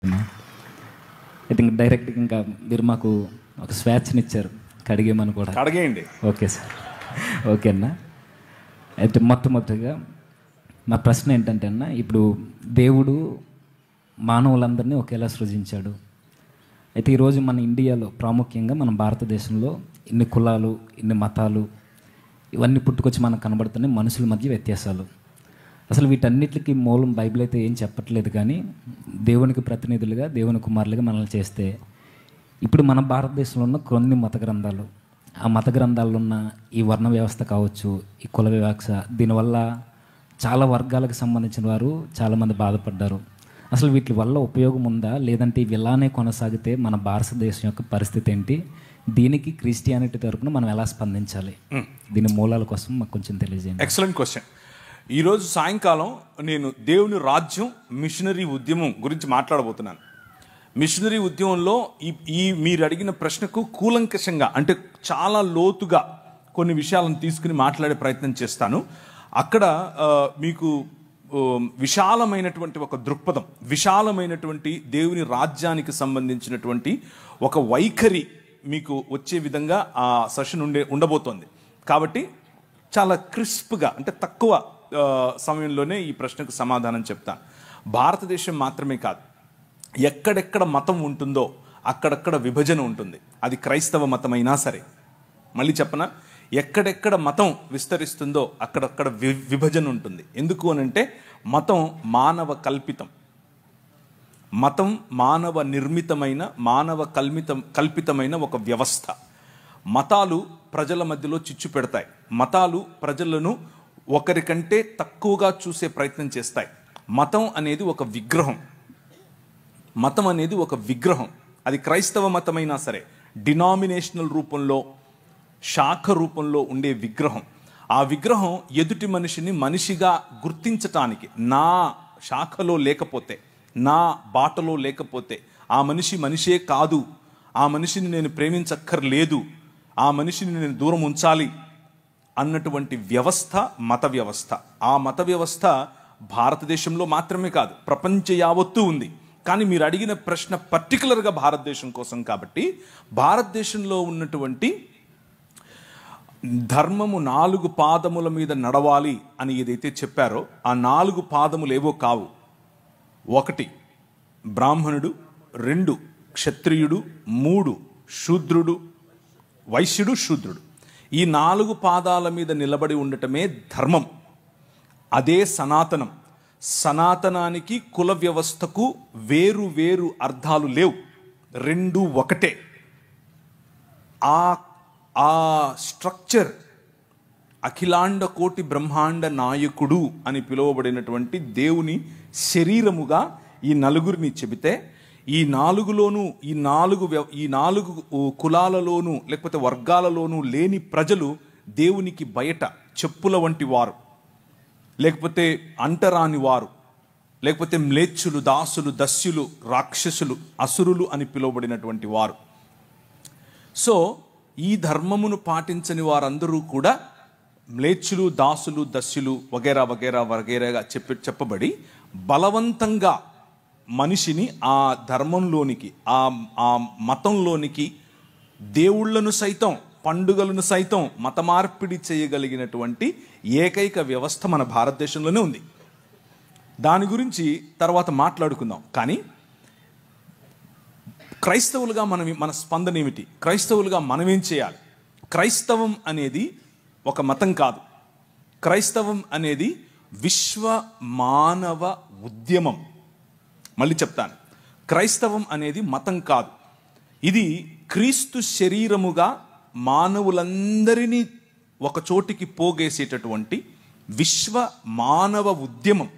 I think direct ఇంకా మీరు మాకు ఒక స్వేచ్ఛనిచ్చారు, కడిగేమని కూడా. కడిగేయండి. ఓకే సార్, ఓకే అన్న. అయితే మొట్టమొదటిగా నా ప్రశ్న ఏంటంటే అన్న, ఇప్పుడు దేవుడు మానవులందరినీ ఒకేలా సృజించాడు. అయితే ఈరోజు మన ఇండియాలో, ప్రాముఖ్యంగా మన భారతదేశంలో ఇన్ని కులాలు, ఇన్ని మతాలు ఇవన్నీ పుట్టుకొచ్చి మనకు కనబడుతున్నాయి. మనుషుల మధ్య వ్యత్యాసాలు. అసలు వీటన్నిటికీ మూలం బైబిల్ అయితే ఏం చెప్పట్లేదు, కానీ దేవునికి ప్రతినిధులుగా, దేవుని కుమారులుగా మనల్ని చేస్తే, ఇప్పుడు మన భారతదేశంలో ఉన్న కొన్ని మత గ్రంథాలు, ఆ మత గ్రంథాల్లో ఉన్న ఈ వర్ణ వ్యవస్థ కావచ్చు, ఈ కుల వివక్ష, దీనివల్ల చాలా వర్గాలకు సంబంధించిన వారు చాలామంది బాధపడ్డారు. అసలు వీటి వల్ల ఉపయోగం ఉందా, లేదంటే ఇవి ఇలానే కొనసాగితే మన భారతదేశం యొక్క పరిస్థితి ఏంటి? దీనికి క్రిస్టియానిటీ తరపున మనం ఎలా స్పందించాలి? దీని మూలాల కోసం మాకు కొంచెం తెలియజేయండి. Excellent question. ఈరోజు సాయంకాలం నేను దేవుని రాజ్యం, మిషనరీ ఉద్యమం గురించి మాట్లాడబోతున్నాను. మిషనరీ ఉద్యమంలో ఈ మీరు అడిగిన ప్రశ్నకు కూలంకషంగా, అంటే చాలా లోతుగా కొన్ని విషయాలను తీసుకుని మాట్లాడే ప్రయత్నం చేస్తాను. అక్కడ మీకు విశాలమైనటువంటి ఒక దృక్పథం, విశాలమైనటువంటి దేవుని రాజ్యానికి సంబంధించినటువంటి ఒక వైఖరి మీకు వచ్చే విధంగా ఆ సెషన్ ఉండబోతోంది. కాబట్టి చాలా క్రిస్ప్గా, అంటే తక్కువ సమయంలోనే ఈ ప్రశ్నకు సమాధానం చెప్తాను. భారతదేశం మాత్రమే కాదు, ఎక్కడెక్కడ మతం ఉంటుందో అక్కడక్కడ విభజన ఉంటుంది. అది క్రైస్తవ మతమైనా సరే. మళ్ళీ చెప్పనా, ఎక్కడెక్కడ మతం విస్తరిస్తుందో అక్కడక్కడ విభజన ఉంటుంది. ఎందుకు అనంటే మతం మానవ కల్పితం. మతం మానవ నిర్మితమైన, మానవ కల్పితమైన ఒక వ్యవస్థ. మతాలు ప్రజల మధ్యలో చిచ్చు పెడతాయి. మతాలు ప్రజలను ఒకరికంటే తక్కువగా చూసే ప్రయత్నం చేస్తాయి. మతం అనేది ఒక విగ్రహం. మతం అనేది ఒక విగ్రహం. అది క్రైస్తవ మతమైనా సరే, డినామినేషనల్ రూపంలో, శాఖ రూపంలో ఉండే విగ్రహం. ఆ విగ్రహం ఎదుటి మనిషిని మనిషిగా గుర్తించటానికి, నా శాఖలో లేకపోతే, నా బాటలో లేకపోతే ఆ మనిషి మనిషే కాదు, ఆ మనిషిని నేను ప్రేమించక్కర్లేదు, ఆ మనిషిని నేను దూరం ఉంచాలి అన్నటువంటి వ్యవస్థ మత వ్యవస్థ. ఆ మత వ్యవస్థ భారతదేశంలో మాత్రమే కాదు, ప్రపంచ యావత్తూ ఉంది. కానీ మీరు అడిగిన ప్రశ్న పర్టికులర్గా భారతదేశం కోసం కాబట్టి, భారతదేశంలో ఉన్నటువంటి ధర్మము 4 పాదముల మీద నడవాలి అని ఏదైతే చెప్పారో, ఆ 4 పాదములు ఏవో కావు. 1 బ్రాహ్మణుడు, 2 క్షత్రియుడు, 3 శూద్రుడు, వైశ్యుడు, శూద్రుడు. ఈ 4 పాదాల మీద నిలబడి ఉండటమే ధర్మం. అదే సనాతనం. సనాతనానికి, కుల వ్యవస్థకు వేరు వేరు అర్థాలు లేవు, రెండు ఒకటే. ఆ స్ట్రక్చర్ అఖిలాండ కోటి బ్రహ్మాండ నాయకుడు అని పిలువబడినటువంటి దేవుని శరీరముగా ఈ నలుగురిని చెబితే, ఈ 4లోనూ, ఈ 4 కులాలలోనూ లేకపోతే వర్గాలలోనూ లేని ప్రజలు దేవునికి బయట చెప్పుల వంటి వారు, లేకపోతే అంటరాని వారు, లేకపోతే మ్లేచ్చులు, దాసులు, దస్యులు, రాక్షసులు, అసురులు అని పిలువబడినటువంటి వారు. సో ఈ ధర్మమును పాటించని వారందరూ కూడా మ్లేచ్చులు, దాసులు, దస్యులు వగేరా వగేరా వగేరాగా చెప్పబడి బలవంతంగా మనిషిని ఆ ధర్మంలోనికి, ఆ మతంలోనికి దేవుళ్లను సైతం, పండుగలను సైతం మత మార్పిడి చేయగలిగినటువంటి ఏకైక వ్యవస్థ మన భారతదేశంలోనే ఉంది. దాని గురించి తర్వాత మాట్లాడుకుందాం. కానీ క్రైస్తవులుగా మన స్పందన ఏమిటి? క్రైస్తవులుగా మనమేం చేయాలి? క్రైస్తవం అనేది ఒక మతం కాదు. క్రైస్తవం అనేది విశ్వ మానవ ఉద్యమం. మళ్ళీ చెప్తాను, క్రైస్తవం అనేది మతం కాదు. ఇది క్రీస్తు శరీరముగా మానవులందరినీ ఒక చోటికి పోగేసేటటువంటి విశ్వ మానవ ఉద్యమం.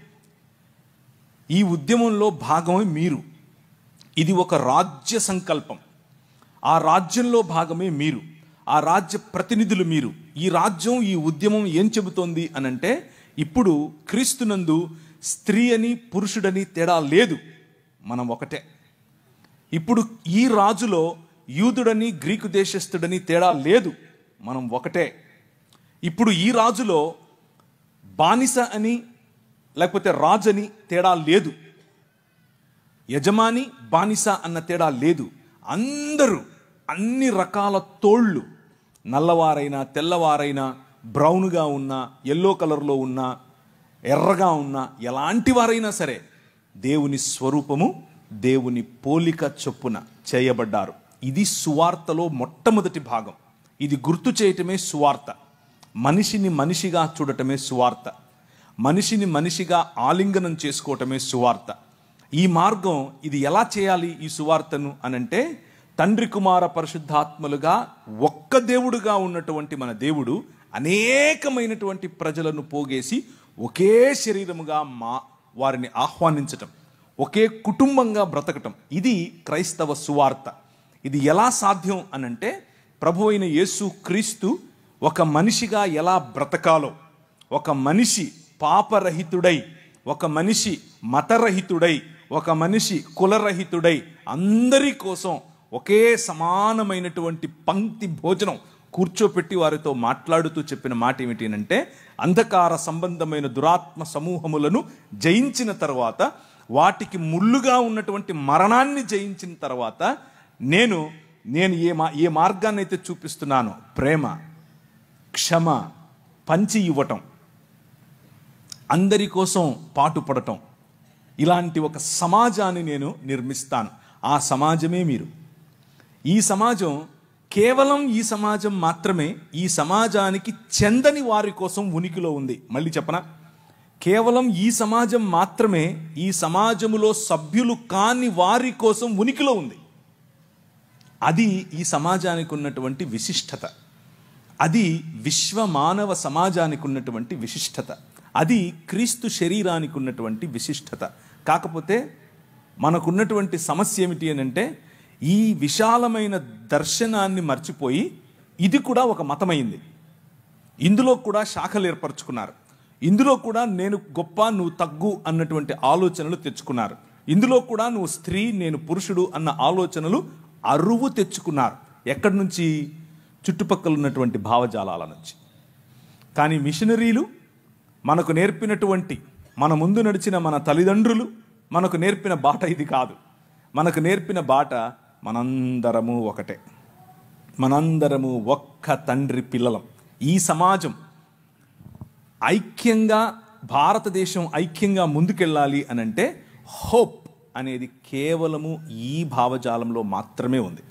ఈ ఉద్యమంలో భాగమే మీరు. ఇది ఒక రాజ్య సంకల్పం. ఆ రాజ్యంలో భాగమే మీరు, ఆ రాజ్య ప్రతినిధులు మీరు. ఈ రాజ్యం, ఈ ఉద్యమం ఏం చెబుతోంది అనంటే, ఇప్పుడు క్రీస్తునందు స్త్రీ అని పురుషుడని తేడా లేదు, మనం ఒకటే. ఇప్పుడు ఈ రాజులో యూదుడని గ్రీకు దేశస్థుడని తేడా లేదు, మనం ఒకటే. ఇప్పుడు ఈ రాజులో బానిస అని లేకపోతే రాజని తేడా లేదు. యజమాని బానిస అన్న తేడా లేదు. అందరూ అన్ని రకాల తోళ్ళు, నల్లవారైనా తెల్లవారైనా, బ్రౌన్గా ఉన్నా, ఎల్లో కలర్లో ఉన్నా, ఎర్రగా ఉన్నా, ఎలాంటి వారైనా సరే దేవుని స్వరూపము, దేవుని పోలిక చొప్పున చేయబడ్డారు. ఇది సువార్తలో మొట్టమొదటి భాగం. ఇది గుర్తు చేయటమే సువార్త. మనిషిని మనిషిగా చూడటమే సువార్త. మనిషిని మనిషిగా ఆలింగనం చేసుకోవటమే సువార్త. ఈ మార్గం, ఇది ఎలా చేయాలి ఈ సువార్తను అనంటే, తండ్రి కుమార పరిశుద్ధాత్మలుగా ఒక్క దేవుడుగా ఉన్నటువంటి మన దేవుడు అనేకమైనటువంటి ప్రజలను పోగేసి ఒకే శరీరముగా వారిని ఆహ్వానించటం, ఒకే కుటుంబంగా బ్రతకటం, ఇది క్రైస్తవ సువార్త. ఇది ఎలా సాధ్యం అనంటే, ప్రభు అయిన యేసు క్రీస్తు ఒక మనిషిగా ఎలా బ్రతకాలో, ఒక మనిషి పాపరహితుడై, ఒక మనిషి మతరహితుడై, ఒక మనిషి కులరహితుడై అందరి కోసం ఒకే సమానమైనటువంటి పంక్తి భోజనం కూర్చోపెట్టి వారితో మాట్లాడుతూ చెప్పిన మాట ఏమిటి అంటే, అంధకార సంబంధమైన దురాత్మ సమూహములను జయించిన తర్వాత, వాటికి ముళ్ళుగా ఉన్నటువంటి మరణాన్ని జయించిన తర్వాత, నేను ఏ మార్గాన్ని అయితే చూపిస్తున్నానో, ప్రేమ, క్షమ, పంచి ఇవ్వటం, అందరి కోసం పాటుపడటం, ఇలాంటి ఒక సమాజాన్ని నేను నిర్మిస్తాను. ఆ సమాజమే మీరు. ఈ సమాజం కేవలం ఈ సమాజం మాత్రమే ఈ సమాజానికి చెందని వారి కోసం ఉనికిలో ఉంది. మళ్ళీ చెప్పనా? కేవలం ఈ సమాజం మాత్రమే ఈ సమాజములో సభ్యులు కాని వారి కోసం ఉనికిలో ఉంది. అది ఈ సమాజానికి ఉన్నటువంటి విశిష్టత. అది విశ్వ మానవ సమాజానికి ఉన్నటువంటి విశిష్టత. అది క్రీస్తు శరీరానికి ఉన్నటువంటి విశిష్టత. కాకపోతే మనకున్నటువంటి సమస్య ఏమిటి అని అంటే, ఈ విశాలమైన దర్శనాన్ని మర్చిపోయి ఇది కూడా ఒక మతమైంది. ఇందులో కూడా శాఖలు ఏర్పరచుకున్నారు. ఇందులో కూడా నేను గొప్ప, నువ్వు తగ్గు అన్నటువంటి ఆలోచనలు తెచ్చుకున్నారు. ఇందులో కూడా నువ్వు స్త్రీ, నేను పురుషుడు అన్న ఆలోచనలు అరువు తెచ్చుకున్నారు. ఎక్కడి నుంచి? చుట్టుపక్కల ఉన్నటువంటి భావజాలాల నుంచి. కానీ మిషనరీలు మనకు నేర్పినటువంటి, మన ముందు నడిచిన మన తల్లిదండ్రులు మనకు నేర్పిన బాట ఇది కాదు. మనకు నేర్పిన బాట, మనందరము ఒకటే, మనందరము ఒక్క తండ్రి పిల్లలం. ఈ సమాజం ఐక్యంగా, భారతదేశం ఐక్యంగా ముందుకెళ్ళాలి అనంటే హోప్ అనేది కేవలము ఈ భావజాలంలో మాత్రమే ఉంది.